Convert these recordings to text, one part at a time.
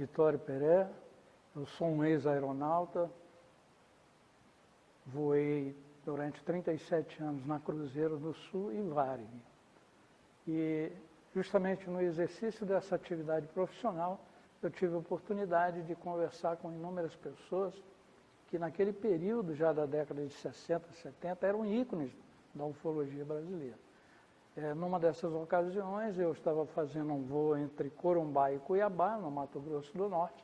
Vitório Peré, eu sou um ex-aeronauta, voei durante 37 anos na Cruzeiro do Sul e Varig. E justamente no exercício dessa atividade profissional, eu tive a oportunidade de conversar com inúmeras pessoas que naquele período, já da década de 60, 70, eram ícones da ufologia brasileira. Numa dessas ocasiões, eu estava fazendo um voo entre Corumbá e Cuiabá, no Mato Grosso do Norte,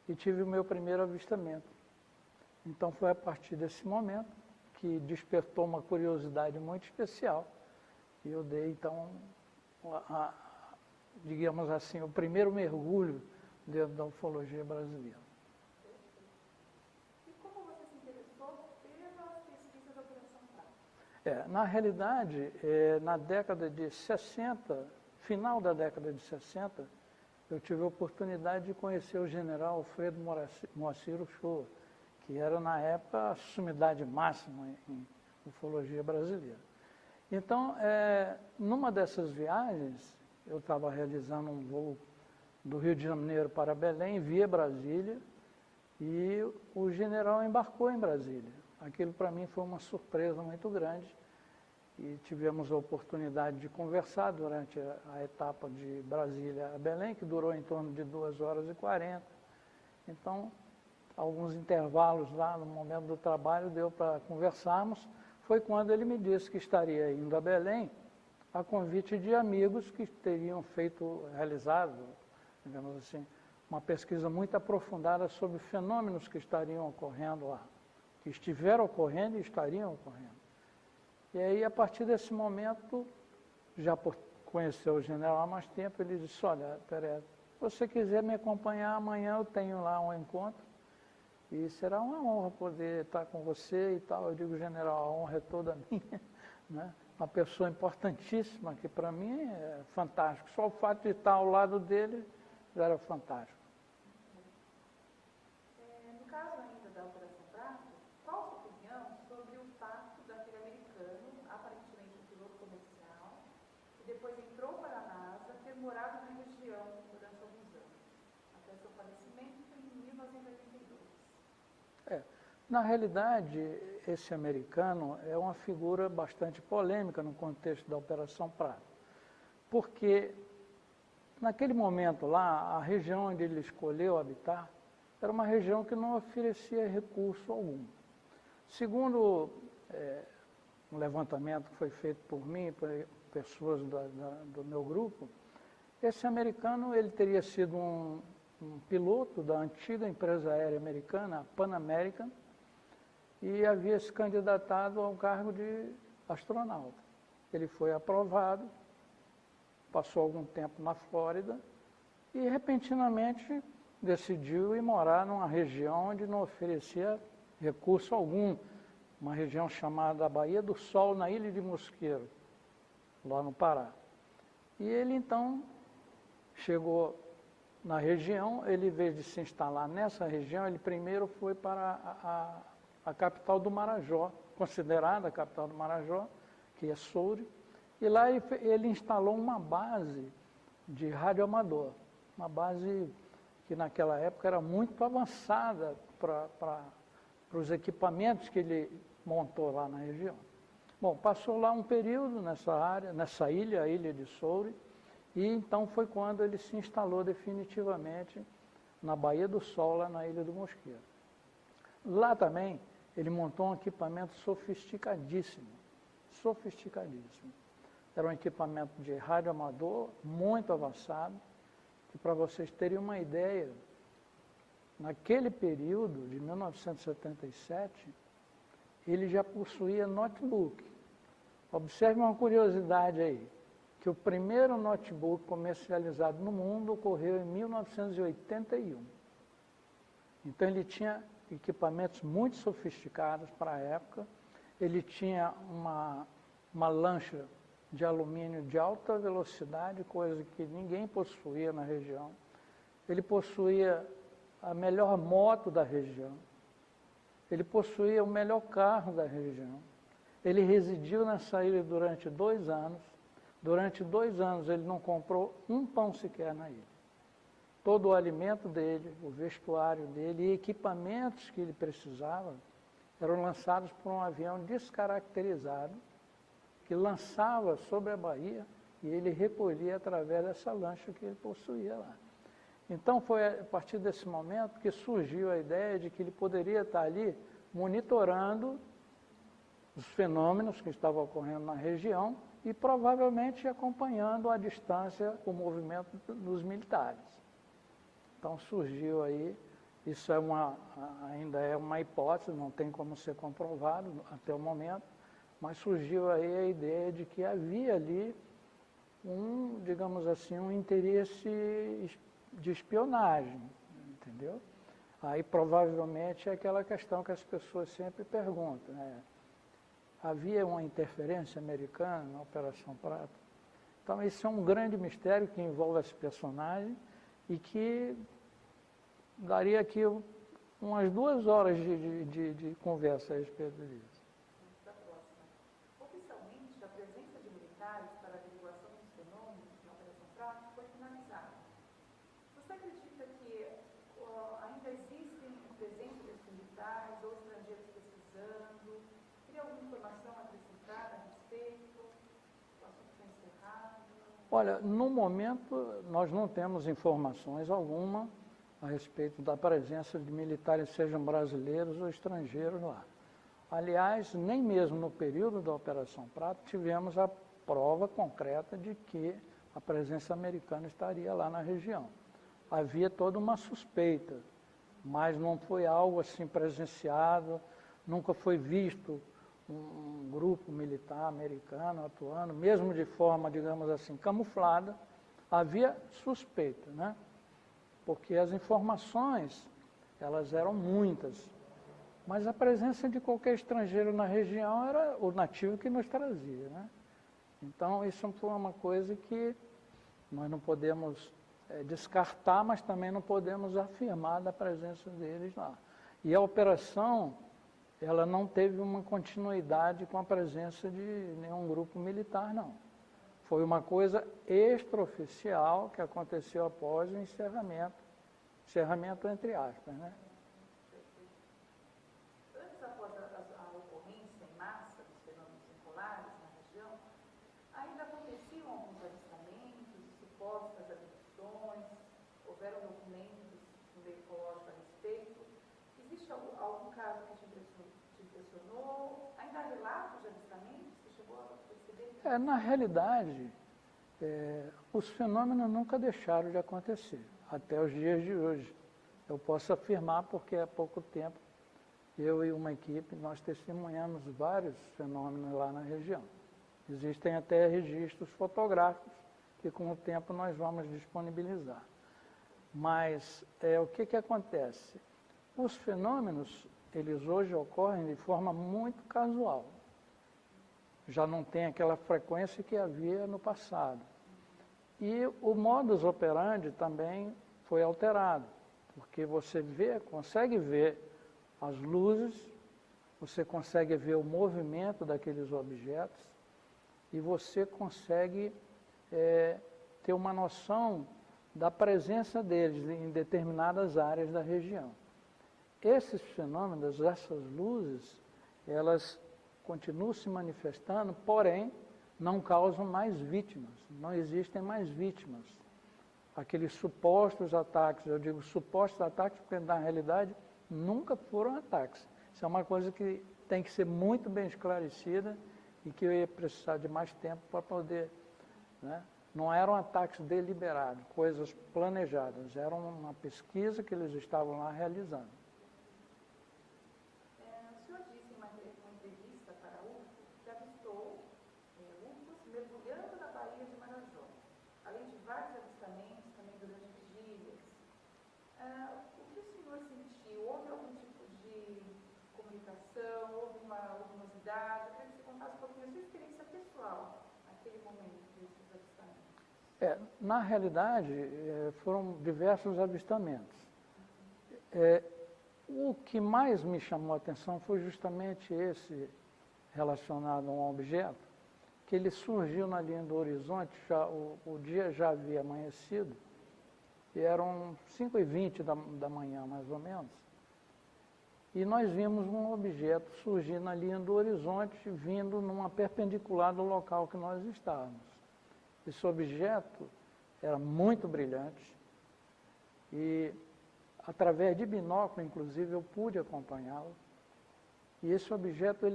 e tive o meu primeiro avistamento. Então foi a partir desse momento que despertou uma curiosidade muito especial, e eu dei então, digamos assim, o primeiro mergulho dentro da ufologia brasileira. E como você se interessou pelas pesquisas da Operação Prato? Na realidade, na década de 60, final da década de 60, eu tive a oportunidade de conhecer o general Alfredo Moacir Uchoa, que era, na época, a sumidade máxima em ufologia brasileira. Então, numa dessas viagens, eu estava realizando um voo do Rio de Janeiro para Belém, via Brasília, e o general embarcou em Brasília. Aquilo, para mim, foi uma surpresa muito grande, e tivemos a oportunidade de conversar durante a etapa de Brasília a Belém, que durou em torno de 2h40. Então, alguns intervalos lá no momento do trabalho deu para conversarmos. Foi quando ele me disse que estaria indo a Belém a convite de amigos que teriam realizado, digamos assim, uma pesquisa muito aprofundada sobre fenômenos que estariam ocorrendo lá, que estiveram ocorrendo e estariam ocorrendo. E aí, a partir desse momento, já por conhecer o general há mais tempo, ele disse: olha, Peré, se você quiser me acompanhar, amanhã eu tenho lá um encontro, e será uma honra poder estar com você e tal. Eu digo: general, a honra é toda minha, né? Uma pessoa importantíssima, que para mim é fantástico. Só o fato de estar ao lado dele já era fantástico. No caso ainda da Operação Prato, qual a sua opinião sobre o fato daquele americano, aparentemente um piloto comercial, que depois entrou para a NASA, ter morado na região durante alguns anos, até seu falecimento em 1982? Na realidade, esse americano é uma figura bastante polêmica no contexto da Operação Prato, porque naquele momento lá, a região onde ele escolheu habitar era uma região que não oferecia recurso algum. Segundo um levantamento que foi feito por mim e por pessoas do meu grupo, esse americano ele teria sido um piloto da antiga empresa aérea americana, a Pan American, e havia se candidatado ao cargo de astronauta. Ele foi aprovado, passou algum tempo na Flórida e, repentinamente, decidiu ir morar numa região onde não oferecia recurso algum, uma região chamada Baía do Sol, na Ilha de Mosqueiro, lá no Pará. E ele, então, chegou na região. Ele, em vez de se instalar nessa região, ele primeiro foi para a capital do Marajó, considerada a capital do Marajó, que é Soure, e lá ele instalou uma base de radioamador, uma base que naquela época era muito avançada para os equipamentos que ele montou lá na região. Bom, passou lá um período nessa área, nessa ilha, a Ilha de Soure, e então foi quando ele se instalou definitivamente na Baía do Sol, lá na Ilha do Mosqueiro. Lá também ele montou um equipamento sofisticadíssimo, sofisticadíssimo. Era um equipamento de radioamador muito avançado, que, para vocês terem uma ideia, naquele período de 1977, ele já possuía notebook. Observe uma curiosidade aí, que o primeiro notebook comercializado no mundo ocorreu em 1981. Então ele tinha equipamentos muito sofisticados para a época. Ele tinha uma lancha de alumínio de alta velocidade, coisa que ninguém possuía na região. Ele possuía a melhor moto da região. Ele possuía o melhor carro da região. Ele residiu nessa ilha durante 2 anos. Durante 2 anos ele não comprou um pão sequer na ilha. todo o alimento dele, o vestuário dele e equipamentos que ele precisava eram lançados por um avião descaracterizado que lançava sobre a Bahia e ele recolhia através dessa lancha que ele possuía lá. Então foi a partir desse momento que surgiu a ideia de que ele poderia estar ali monitorando os fenômenos que estavam ocorrendo na região e provavelmente acompanhando à distância o movimento dos militares. Então surgiu aí, isso ainda é uma hipótese, não tem como ser comprovado até o momento, mas surgiu aí a ideia de que havia ali digamos assim, um interesse de espionagem, entendeu? Aí provavelmente é aquela questão que as pessoas sempre perguntam, né? Havia uma interferência americana na Operação Prato? Então esse é um grande mistério que envolve esse personagem e que daria aqui umas 2 horas de conversa a respeito disso. Da próxima. Oficialmente, a presença de militares para a averiguação dos fenômenos na Operação Prato foi finalizada. Você acredita que ainda existem presença desses militares ou estrangeiros pesquisando? Teria alguma informação acrescentada a respeito? O assunto foi encerrado? Olha, no momento nós não temos informações alguma a respeito da presença de militares, sejam brasileiros ou estrangeiros lá. Aliás, nem mesmo no período da Operação Prato tivemos a prova concreta de que a presença americana estaria lá na região. Havia toda uma suspeita, mas não foi algo assim presenciado, nunca foi visto um grupo militar americano atuando, mesmo de forma, digamos assim, camuflada. Havia suspeita, né? Porque as informações, elas eram muitas, mas a presença de qualquer estrangeiro na região era o nativo que nos trazia, né? Então, isso foi uma coisa que nós não podemos descartar, mas também não podemos afirmar da presença deles lá. E a operação, ela não teve uma continuidade com a presença de nenhum grupo militar, não. Foi uma coisa extraoficial que aconteceu após o encerramento entre aspas, né? Antes, após a ocorrência em massa dos fenômenos circulares na região, ainda aconteciam alguns avistamentos, supostas abduções, houveram documentos no meio ecológico a respeito. Existe algum caso que te impressionou? Ainda há relatos de avistamentos que chegou a perceber? Na realidade, os fenômenos nunca deixaram de acontecer, até os dias de hoje. Eu posso afirmar porque há pouco tempo, eu e uma equipe, nós testemunhamos vários fenômenos lá na região. Existem até registros fotográficos que com o tempo nós vamos disponibilizar. Mas o que acontece? Os fenômenos, eles hoje ocorrem de forma muito casual. Já não tem aquela frequência que havia no passado. E o modus operandi também foi alterado, porque você consegue ver as luzes, você consegue ver o movimento daqueles objetos e você consegue ter uma noção da presença deles em determinadas áreas da região. Esses fenômenos, essas luzes, elas continuam se manifestando, porém, não causam mais vítimas, não existem mais vítimas. Aqueles supostos ataques, eu digo supostos ataques porque na realidade nunca foram ataques. Isso é uma coisa que tem que ser muito bem esclarecida e que eu ia precisar de mais tempo para poder, né? Não eram ataques deliberados, coisas planejadas, era uma pesquisa que eles estavam lá realizando. O senhor disse em uma entrevista para a UFO que avistou UFOs mergulhando na Baía de Marajó, além de vários avistamentos também durante vigílias. O que o senhor sentiu? Houve algum tipo de comunicação? Houve uma luminosidade? Eu queria que você contasse um pouquinho a sua experiência pessoal naquele momento desses avistamentos. Na realidade, foram diversos avistamentos. O que mais me chamou a atenção foi justamente esse relacionado a um objeto, que ele surgiu na linha do horizonte, o dia já havia amanhecido, e eram 5h20 da manhã, mais ou menos. E nós vimos um objeto surgir na linha do horizonte, vindo numa perpendicular do local que nós estávamos. Esse objeto era muito brilhante e, através de binóculo, inclusive, eu pude acompanhá-lo. E esse objeto,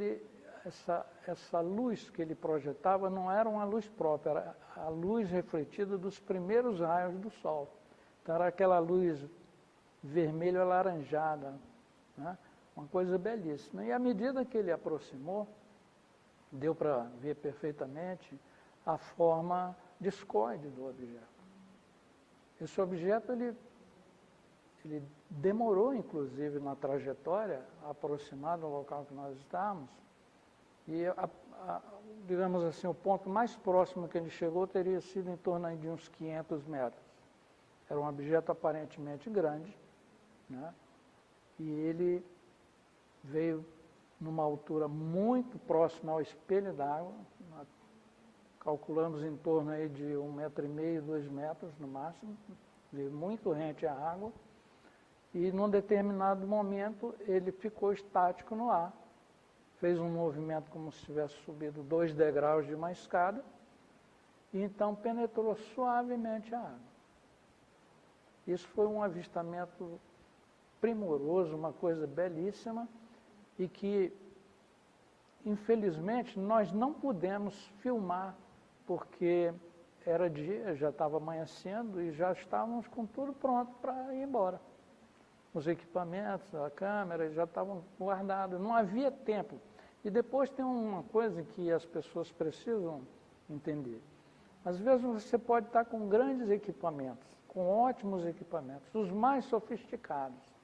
essa luz que ele projetava não era uma luz própria, era a luz refletida dos primeiros raios do sol. Então era aquela luz vermelho alaranjada, né? Uma coisa belíssima. E à medida que ele aproximou, deu para ver perfeitamente a forma discoide do objeto. Esse objeto, ele demorou, inclusive, na trajetória, a aproximar do local que nós estávamos, e, digamos assim, o ponto mais próximo que ele chegou teria sido em torno de uns 500 metros. Era um objeto aparentemente grande, né? E ele veio numa altura muito próxima ao espelho d'água, calculamos em torno aí de 1,5 metro, 2 metros no máximo, veio muito rente à água, e num determinado momento ele ficou estático no ar, fez um movimento como se tivesse subido 2 degraus de uma escada, e então penetrou suavemente a água. Isso foi um avistamento primoroso, uma coisa belíssima, e que, infelizmente, nós não pudemos filmar, porque era dia, já estava amanhecendo e já estávamos com tudo pronto para ir embora. Os equipamentos, a câmera já estavam guardados, não havia tempo. E depois tem uma coisa que as pessoas precisam entender. Às vezes você pode estar com grandes equipamentos, com ótimos equipamentos, os mais sofisticados.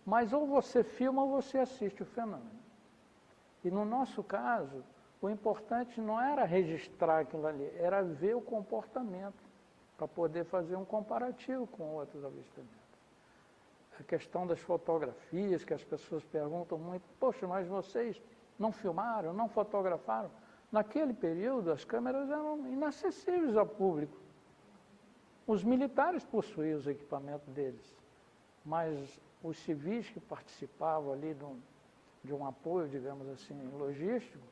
Mas ou você filma ou você assiste o fenômeno. E no nosso caso, o importante não era registrar aquilo ali, era ver o comportamento, para poder fazer um comparativo com outros avistamentos. A questão das fotografias, que as pessoas perguntam muito, poxa, mas vocês não filmaram, não fotografaram? Naquele período, as câmeras eram inacessíveis ao público. Os militares possuíam os equipamentos deles, mas os civis que participavam ali de um apoio, digamos assim, logístico,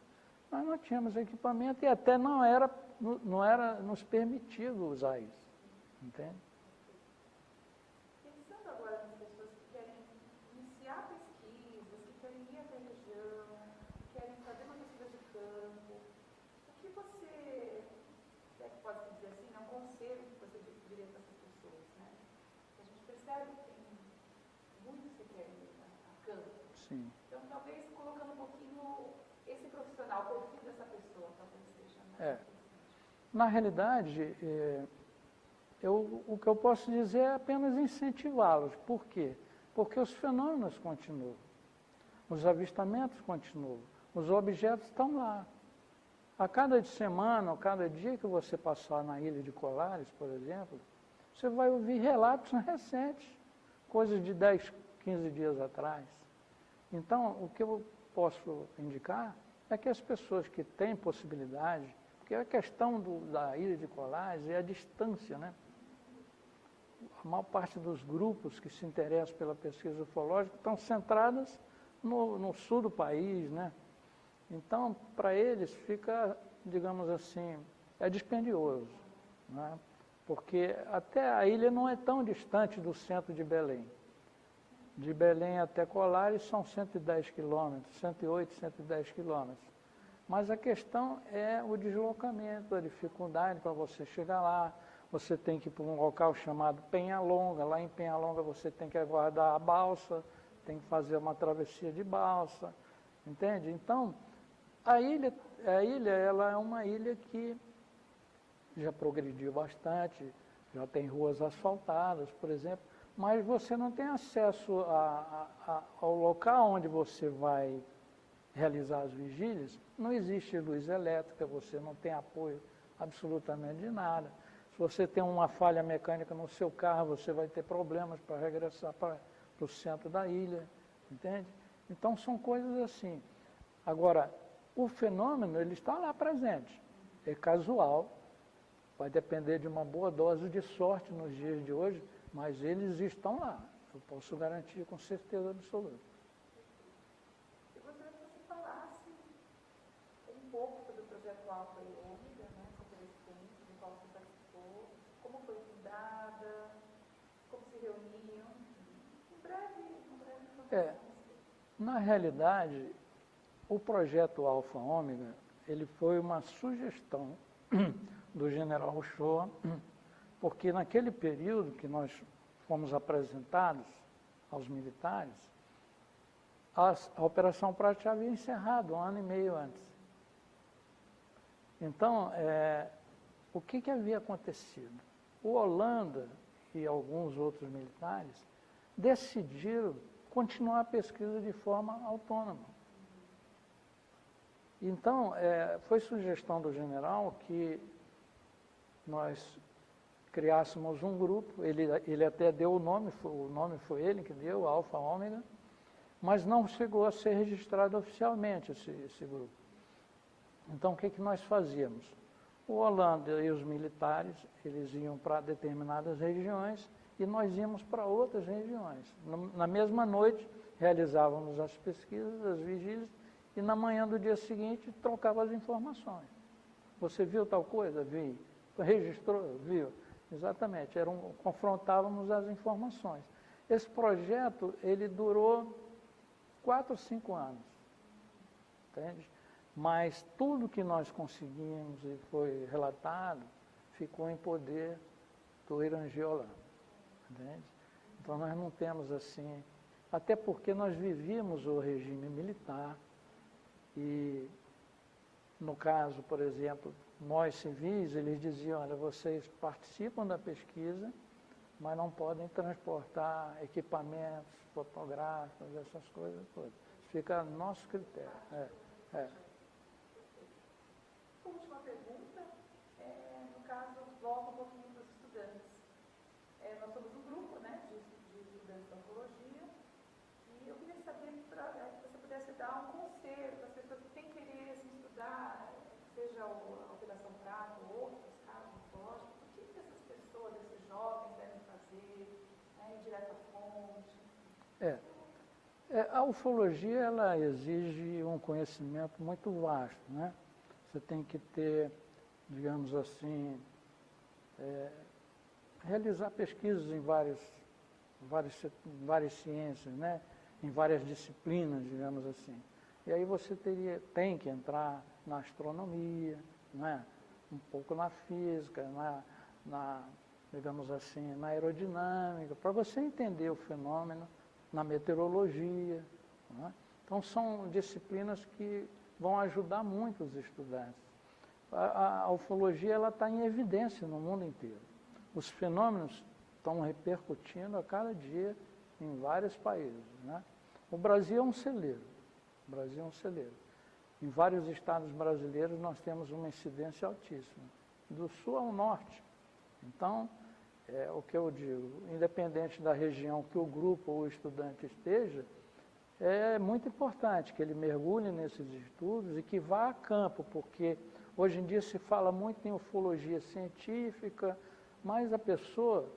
nós não tínhamos equipamento e até não era nos permitido usar isso, entende? Pensando agora nas pessoas que querem iniciar pesquisas, que querem ir até a região, que querem fazer uma pesquisa de campo, o que você, se é que pode dizer assim, é um conselho que você diria para essas pessoas, né? A gente percebe que tem muitos que querem ir a campo. Sim. Então, talvez colocando um pouquinho esse profissional, o perfil dessa pessoa, talvez seja mais interessante. Na realidade, o que eu posso dizer é apenas incentivá-los. Por quê? Porque os fenômenos continuam, os avistamentos continuam, os objetos estão lá. A cada semana, ou cada dia que você passar na ilha de Colares, por exemplo, você vai ouvir relatos recentes, coisas de 10, 15 dias atrás. Então, o que eu posso indicar é que as pessoas que têm possibilidade, porque a questão da ilha de Colares é a distância, né? A maior parte dos grupos que se interessam pela pesquisa ufológica estão centradas no sul do país, né? Então, para eles fica, digamos assim, é dispendioso, né? Porque até a ilha não é tão distante do centro de Belém. De Belém até Colares são 110 quilômetros, 108, 110 quilômetros. Mas a questão é o deslocamento, a dificuldade para você chegar lá. Você tem que ir para um local chamado Penhalonga. Lá em Penhalonga você tem que aguardar a balsa, tem que fazer uma travessia de balsa, entende? Então, a ilha ela é uma ilha que já progrediu bastante, já tem ruas asfaltadas, por exemplo, mas você não tem acesso ao local onde você vai realizar as vigílias, não existe luz elétrica, você não tem apoio absolutamente de nada. Se você tem uma falha mecânica no seu carro, você vai ter problemas para regressar para o centro da ilha, entende? Então são coisas assim. Agora, o fenômeno, ele está lá presente, é casual, vai depender de uma boa dose de sorte nos dias de hoje, mas eles estão lá, eu posso garantir com certeza absoluta. Eu gostaria que você falasse um pouco sobre o projeto Alfa e Ômega, né, essa vertente do qual você participou, como foi fundada, como se reuniam, um breve informação. Na realidade, o projeto Alfa Ômega, ele foi uma sugestão do general Uchoa, porque naquele período que nós fomos apresentados aos militares, a Operação Prato já havia encerrado 1 ano e meio antes. Então, o que havia acontecido? O Holanda e alguns outros militares decidiram continuar a pesquisa de forma autônoma. Então, foi sugestão do general que nós criássemos um grupo, ele até deu o nome foi ele que deu, Alfa Ômega, mas não chegou a ser registrado oficialmente esse grupo. Então, o que nós fazíamos? O Holanda e os militares, eles iam para determinadas regiões e nós íamos para outras regiões. Na mesma noite, realizávamos as pesquisas, as vigílias, e na manhã do dia seguinte, trocava as informações. Você viu tal coisa? Vi. Registrou? Viu. Exatamente, confrontávamos as informações. Esse projeto, ele durou 4 ou 5 anos, entende? Mas tudo que nós conseguimos e foi relatado, ficou em poder do Irangi Holanda, entende? Então nós não temos assim, até porque nós vivíamos o regime militar e, no caso, por exemplo, nós civis, eles diziam, olha, vocês participam da pesquisa, mas não podem transportar equipamentos fotográficos, essas coisas todas. Fica a nosso critério. Última pergunta, no caso, volta um pouquinho para os estudantes. Nós somos um grupo, né, de estudantes da oncologia, e eu queria saber que você pudesse dar um conselho para as pessoas que têm interesse em estudar, seja a Operação Prato ou outros casos oncológicos, o que essas pessoas, esses jovens devem fazer, em direta fonte? A ufologia, ela exige um conhecimento muito vasto, né? Você tem que ter, digamos assim, realizar pesquisas em várias ciências, né? Em várias disciplinas, digamos assim. E aí você tem que entrar na astronomia, né? Um pouco na física, digamos assim, na aerodinâmica, para você entender o fenômeno, na meteorologia. Né? Então, são disciplinas que vão ajudar muito os estudantes. A ufologia está em evidência no mundo inteiro. Os fenômenos estão repercutindo a cada dia em vários países. Né? O Brasil é um celeiro. O Brasil é um celeiro. Em vários estados brasileiros nós temos uma incidência altíssima, do sul ao norte. Então, o que eu digo, independente da região que o grupo ou o estudante esteja, é muito importante que ele mergulhe nesses estudos e que vá a campo, porque hoje em dia se fala muito em ufologia científica, mas a pessoa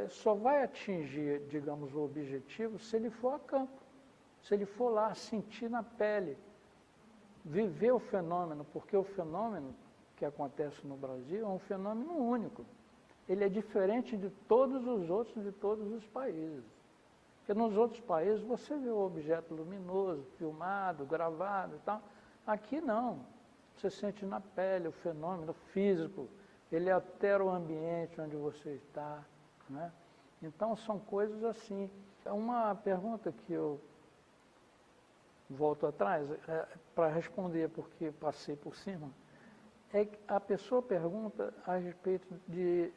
só vai atingir, digamos, o objetivo se ele for a campo, se ele for lá sentir na pele, viver o fenômeno, porque o fenômeno que acontece no Brasil é um fenômeno único. Ele é diferente de todos os outros, de todos os países. Porque nos outros países você vê o objeto luminoso, filmado, gravado e tal. Aqui não. Você sente na pele o fenômeno físico, ele altera o ambiente onde você está. Né? Então são coisas assim. Uma pergunta que eu volto atrás, para responder porque passei por cima, é que a pessoa pergunta a respeito de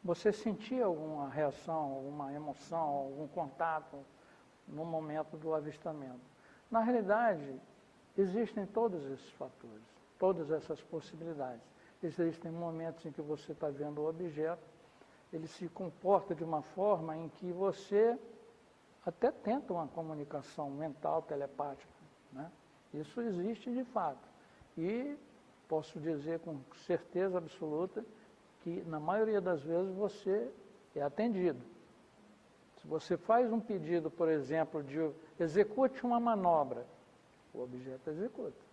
você sentir alguma reação, alguma emoção, algum contato no momento do avistamento. Na realidade, existem todos esses fatores, todas essas possibilidades. Existem momentos em que você está vendo o objeto, ele se comporta de uma forma em que você até tenta uma comunicação mental, telepática. Né? Isso existe de fato. E posso dizer com certeza absoluta que, na maioria das vezes, você é atendido. Se você faz um pedido, por exemplo, de execute uma manobra, o objeto executa.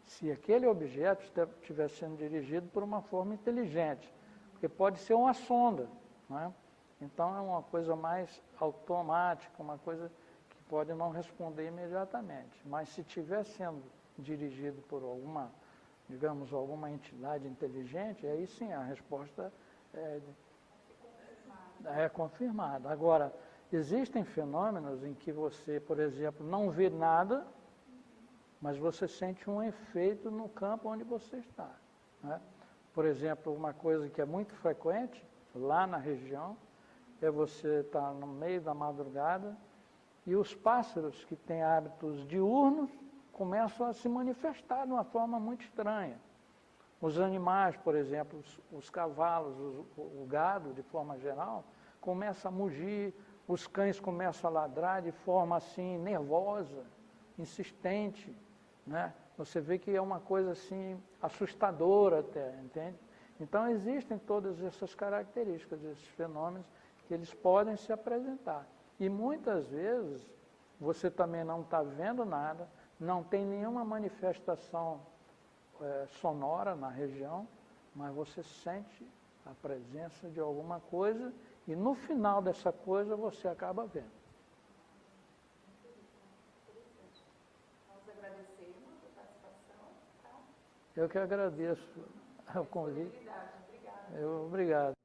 Se aquele objeto estiver sendo dirigido por uma forma inteligente, porque pode ser uma sonda, não é? Então é uma coisa mais automática, uma coisa que pode não responder imediatamente. Mas se estiver sendo dirigido por alguma, digamos, alguma entidade inteligente, aí sim a resposta é confirmada. Agora, existem fenômenos em que você, por exemplo, não vê nada, mas você sente um efeito no campo onde você está, né? Por exemplo, uma coisa que é muito frequente lá na região é você estar no meio da madrugada e os pássaros que têm hábitos diurnos começam a se manifestar de uma forma muito estranha. Os animais, por exemplo, os cavalos, o gado, de forma geral, começa a mugir, os cães começam a ladrar de forma assim nervosa, insistente, né? Você vê que é uma coisa assim assustadora até, entende? Então existem todas essas características, esses fenômenos que eles podem se apresentar. E muitas vezes você também não está vendo nada, não tem nenhuma manifestação sonora na região, mas você sente a presença de alguma coisa e no final dessa coisa você acaba vendo. Nós agradecemos a participação. Tá? Eu que agradeço o convite. Obrigada. Obrigado.